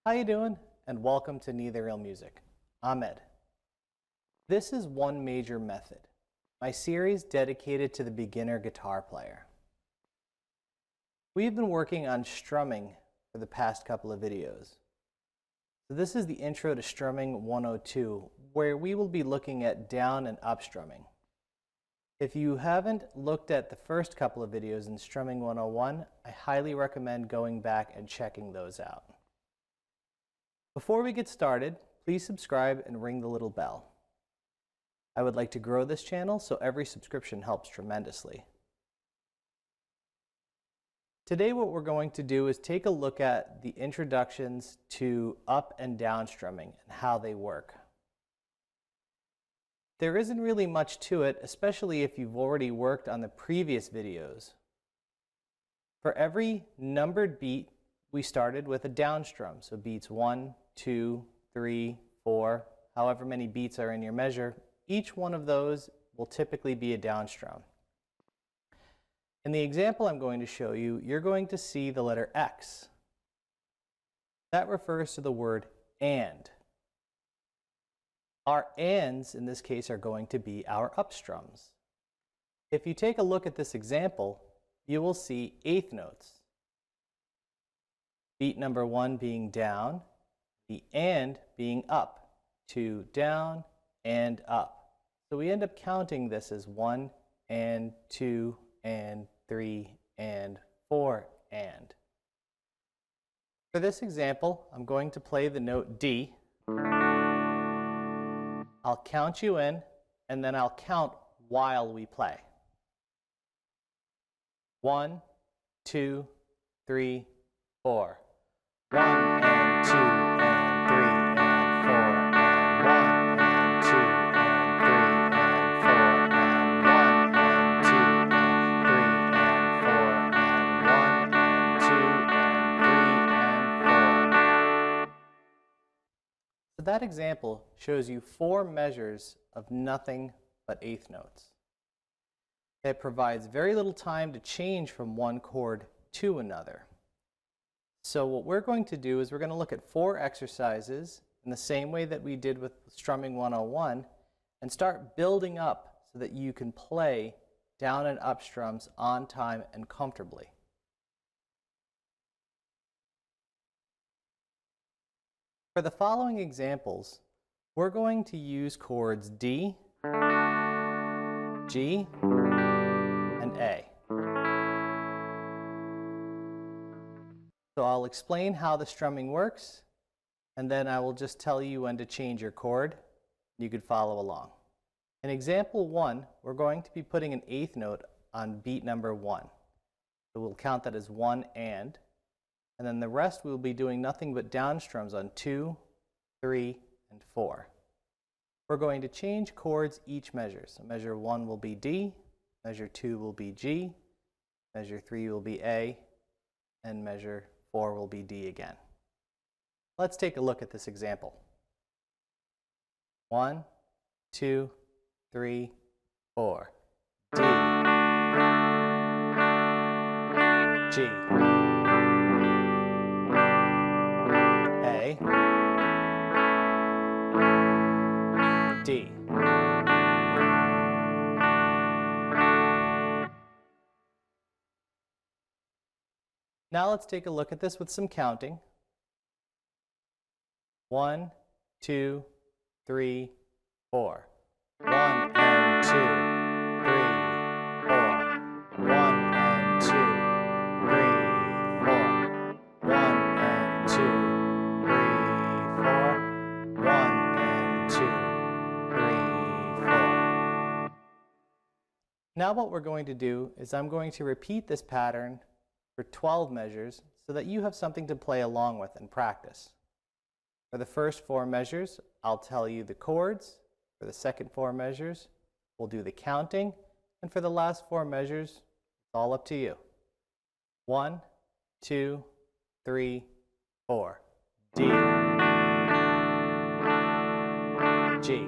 How you doing? And welcome to Neither Real Music. I'm Ed. This is one major method, my series dedicated to the beginner guitar player. We've been working on strumming for the past couple of videos. So this is the intro to Strumming 102, where we will be looking at down and up strumming. If you haven't looked at the first couple of videos in Strumming 101, I highly recommend going back and checking those out. Before we get started, please subscribe and ring the little bell. I would like to grow this channel, so every subscription helps tremendously. Today what we're going to do is take a look at the introductions to up and down strumming and how they work. There isn't really much to it, especially if you've already worked on the previous videos. For every numbered beat, we started with a down strum. So beats 1, 2, 3, 4, however many beats are in your measure, each one of those will typically be a down strum. In the example I'm going to show you, you're going to see the letter X. That refers to the word and. Our ands in this case are going to be our up strums. If you take a look at this example, you will see eighth notes. Beat number 1 being down, the and being up, 2 down and up. So we end up counting this as 1 and 2 and 3 and 4 and. For this example, I'm going to play the note D. I'll count you in, and then I'll count while we play. 1, 2, 3, 4. 1 and 2 and 3 and 4 and 1 and 2 and 3 and 4 and 1 and 2 and 3 and 4 and 1 and 2 and 3 and 4. So that example shows you 4 measures of nothing but eighth notes. It provides very little time to change from one chord to another. So what we're going to do is we're going to look at 4 exercises in the same way that we did with Strumming 101 and start building up so that you can play down and up strums on time and comfortably. For the following examples, we're going to use chords D, G, and A. So I'll explain how the strumming works, and then I will just tell you when to change your chord. You could follow along. In example 1, we're going to be putting an eighth note on beat number 1. So we'll count that as 1 and then the rest we'll be doing nothing but down strums on 2, 3, and 4. We're going to change chords each measure. So measure 1 will be D, measure 2 will be G, measure 3 will be A, and measure 4 will be D again. Let's take a look at this example. 1, 2, 3, 4. D, G, A, D. Now let's take a look at this with some counting. 1, 2, 3, 4. 1 and 2, 3, 4. 1 and 2, 3, 4. 1 and 2, 3, 4. 1 and 2, 3, 4. Now what we're going to do is I'm going to repeat this pattern for 12 measures so that you have something to play along with and practice. For the first 4 measures, I'll tell you the chords. For the second 4 measures, we'll do the counting. And for the last 4 measures, it's all up to you. 1, 2, 3, 4. D, G,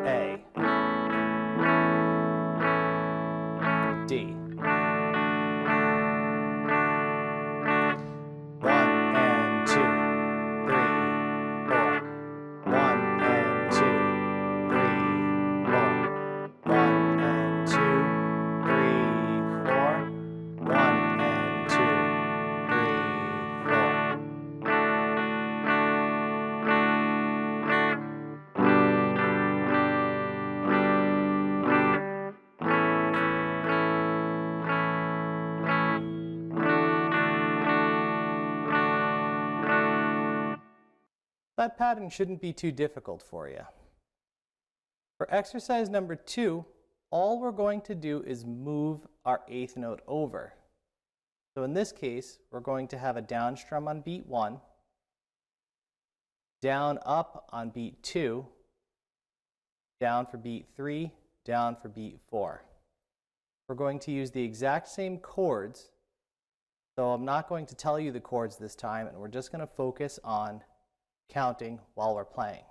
A, D, That pattern shouldn't be too difficult for you. For exercise number 2, all we're going to do is move our 8th note over. So in this case, we're going to have a down strum on beat 1, down up on beat 2, down for beat 3, down for beat 4. We're going to use the exact same chords, so I'm not going to tell you the chords this time, and we're just going to focus on counting while we're playing.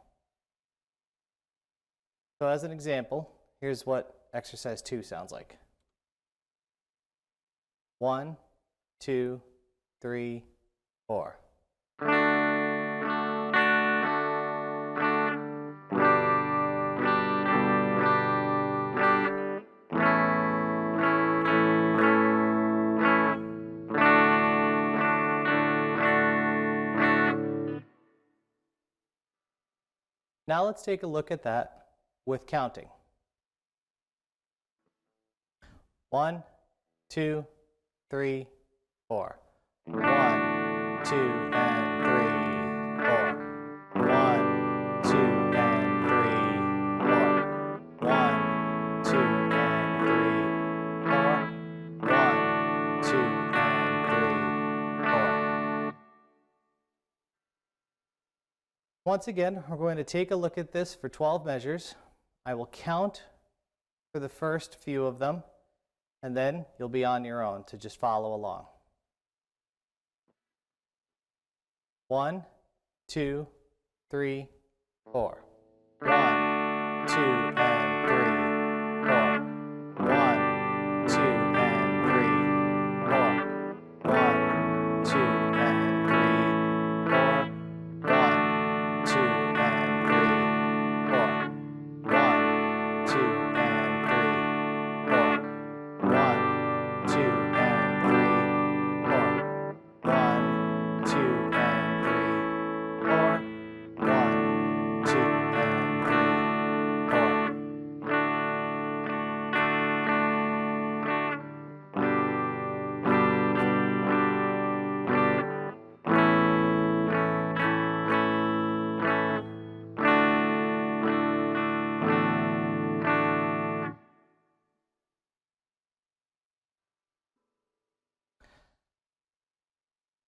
So as an example, here's what exercise 2 sounds like. 1, 2, 3, 4. Now let's take a look at that with counting. 1, 2, 3, 4. 1, 2, and 3, 4. 1, 2, and 3, 4. 1, 2, and 3, 4. 1, 2, and 3, 4. Once again, we're going to take a look at this for 12 measures. I will count for the first few of them, and then you'll be on your own to just follow along. 1, 2, 3, 4. 1, 2, and 3, 4. 1, 2, and 3, 4. 1, 2, and 3, 4. 1, 2, and 3, 4. 1, 2, and 3, 4. 1, 2, and 3, 4. 1, 2, and 3, 4. 1, 2, and 3, 4.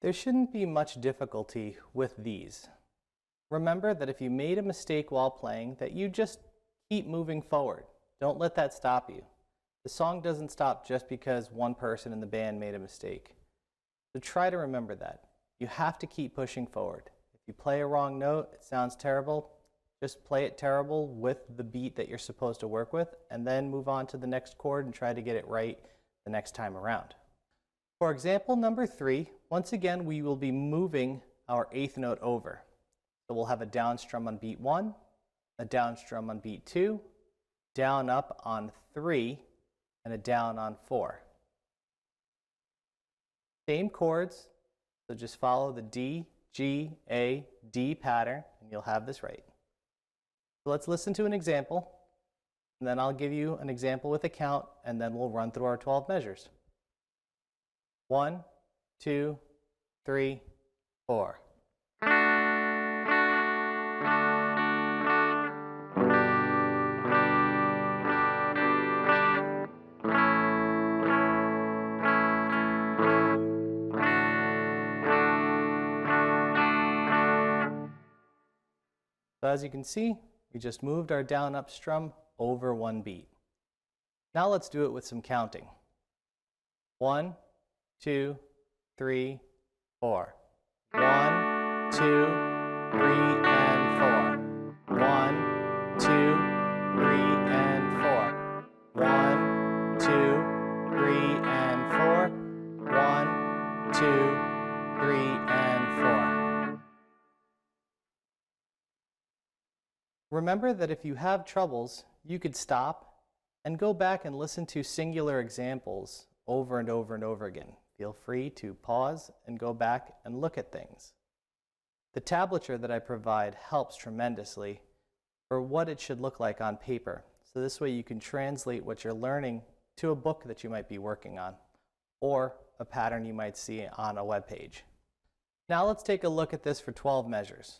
There shouldn't be much difficulty with these. Remember that if you made a mistake while playing, that you just keep moving forward. Don't let that stop you. The song doesn't stop just because one person in the band made a mistake. So try to remember that. You have to keep pushing forward. If you play a wrong note, it sounds terrible, just play it terrible with the beat that you're supposed to work with, and then move on to the next chord and try to get it right the next time around. For example number 3, once again we will be moving our 8th note over. So we'll have a down strum on beat 1, a down strum on beat 2, down up on 3, and a down on 4. Same chords, so just follow the D, G, A, D pattern, and you'll have this right. So let's listen to an example, and then I'll give you an example with a count, and then we'll run through our 12 measures. 1, 2, 3, 4. So as you can see, we just moved our down up strum over one beat. Now let's do it with some counting. 1, 2, 3, 4. 1, 2, 3, and 4. 1, 2, 3, and 4. 1, 2, 3, and 4. 1, 2, 3, and 4. Remember that if you have troubles, you could stop and go back and listen to singular examples over and over and over again. Feel free to pause and go back and look at things. The tablature that I provide helps tremendously for what it should look like on paper. So this way you can translate what you're learning to a book that you might be working on or a pattern you might see on a web page. Now let's take a look at this for 12 measures.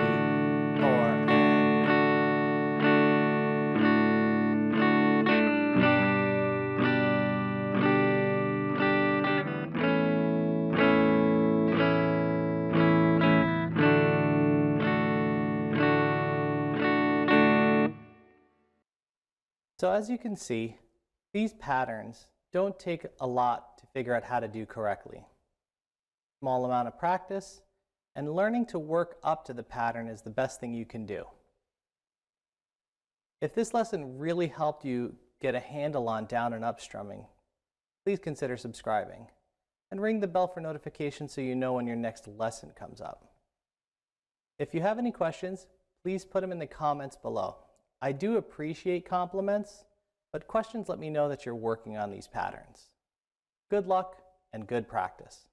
4, So as you can see, these patterns don't take a lot to figure out how to do correctly. Small amount of practice, and learning to work up to the pattern is the best thing you can do. If this lesson really helped you get a handle on down and up strumming, please consider subscribing and ring the bell for notifications so you know when your next lesson comes up. If you have any questions, please put them in the comments below. I do appreciate compliments, but questions let me know that you're working on these patterns. Good luck and good practice.